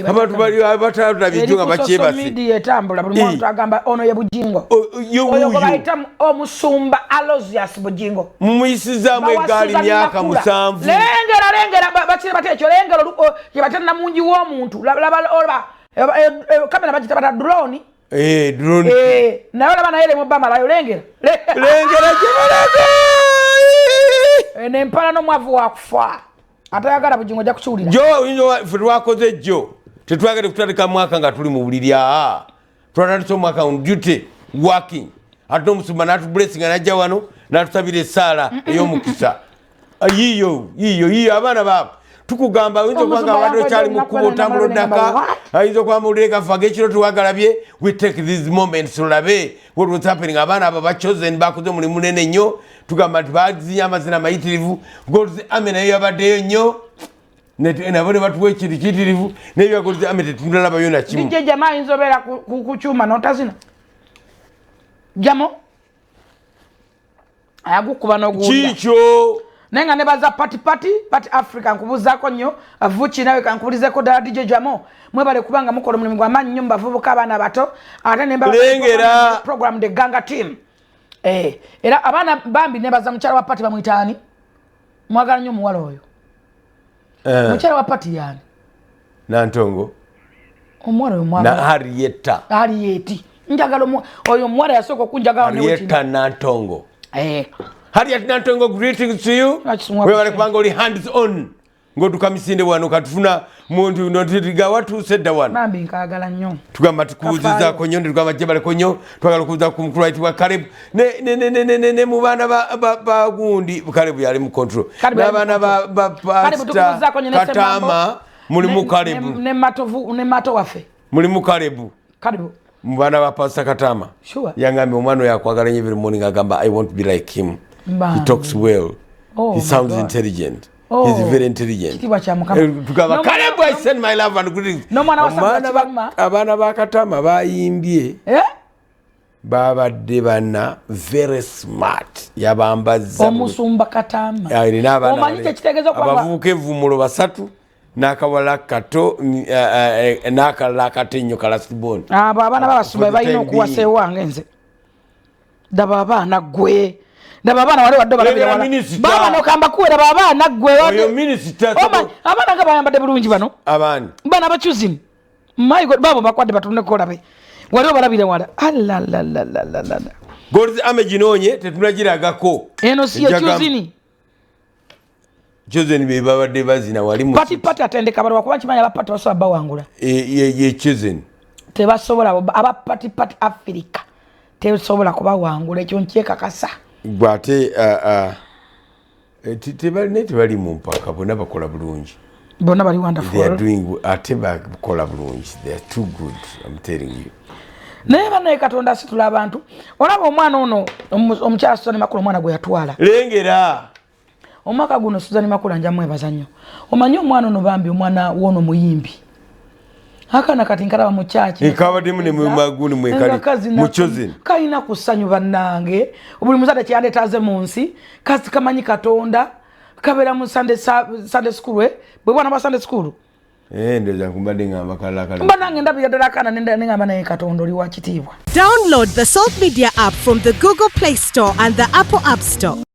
abantu bali abatala bijunga bachebase media etambula buli muntu agamba ono ye Bujingo oyo baita omusumba Aloysius Bujingo mumuyisiza mu egali myaka 7 lengera bakire batecho lengero yebatana munji wo muntu laba kamera bagita bata drone drone nayo bana yele mubama layo lengera jebalako ene mpala no mwavu wakufa atayagala Bujingo ja kuchulira jo inyo futwakoze jo tetwagale kutandika mwaka nga tuli mu bulirya twatandika mwaka on duty working ate omusumba natu blessing anajja wano natusabira essala ey'omukisa yiyo abaana babo tukugamba oyinza kwanga wadde okyali mu kkubo otambula ddaka ayinza okwamulire kafaga ekiro tuwagalabye we take these moments tulabe what was happening abaana abo bachosen bakoze omulimu munene nnyo tugamba nti bazinya amazina mayitirivu God's Army nayo yabaddeyo nnyo nabone batuwe ekiri kitirivu nebyakoze Army tetundalabayo na kimu DJ jamaa inzobera kuchuma notazina jamo ayagukuba n'oguwulira kikyo nenga nebaza party Africa nkubuzako nnyo avuchi nawe kankubulizeko ddala DJ Jamo mwebale kubanga mukola mulimu gw'amaanyi nnyo bavubuka abaana bato ate lengera program the Ganga team era abaana bambi nebaza mukyala wa party bamwitaani mwagala nnyo muwala oyo mukyala wa party yani Nantongo omwala oyo mwagala na Harriet njagala oyo mwala yasooka okunjagala ne Harriet Nantongo Harriet Nantongo, greetings to you. Wewe kubanga oli hands on. Ngotuka misinde wano katufuna muntu notiriga watu sedda wano. Mambi nkagala nnyo. Tugamba tukuziza konyo tugamba jebale konyo twagala kuza ku mukulu waiti wa Caleb ne mu bana ba gundi Caleb yali mu control. N'abana ba Katama muli mu Caleb. Ne mato wafe. Muli mu Caleb. Caleb. Mbana ba Pastor Katama. Sure. Yangambe omwana yakwagala nnyo every morning agamba I want to be like him. He talks well. He sounds intelligent. He's very intelligent. Caleb, I send my love and greetings. No mwana wasabba abana bakatama bayimbye. Babadde bana very smart. Yabambaza. Omusumba Katama. Alina abana. Omanyike kitegezo kwamba abavubuke vumulo basatu nakawala kato nakala katenyo kalasiboni. Abo abana babasumba balina okuwasa ewange nze. Daba abana gwe. Daba abana wale waddo balabira wala. Baba nokamba kuwera baba abana gwe wadde. Oyo minister. Abana nga bayambadde bulungi bano. Abani. Bana bachuzi. My God babo bakwadde batunne kolabe. Wali balabira wala. Allah. God's Army ginonye tetunagiragako. Eno siyo chuzini. Chosen be babadde bazina wali mu. Pati atendeka balwa kuba kimanya abapati basoba bawangula. Ye chosen. Tebasobola abapati Africa. Tebasobola kuba wangula ekyo nkyeka kasa. Gwate tebali mu mpaka bonna bakola bulungi. Bonna bali wonderful. They are doing bakola bulungi. They are too good, I'm telling you. Neba naye Katonda situla abantu. Olaba omwana ono omukyala Suzanne Makula omwana gwe yatwala. Lengera. Omwaka guno Suzanne Makula nja mwebaza nnyo. Omanyi omwana ono bambi omwana wono muyimbi. Hakana kati nkalaba mu church. Ekabadde mu ne mu maguni mwekali. Muchozen. Kaina kusanyu bannange. Buli muzadde kyandetaze mu nsi. Kasi kamanyi Katonda. Kabera mu Sunday school bwe bwana ba Sunday school. Ndoza kumbadde ngamba kala. Mbanange ndabira ddala kana nengamba naye Katonda oli wa kitiibwa. Download the Salt Media app from the Google Play Store and the Apple App Store.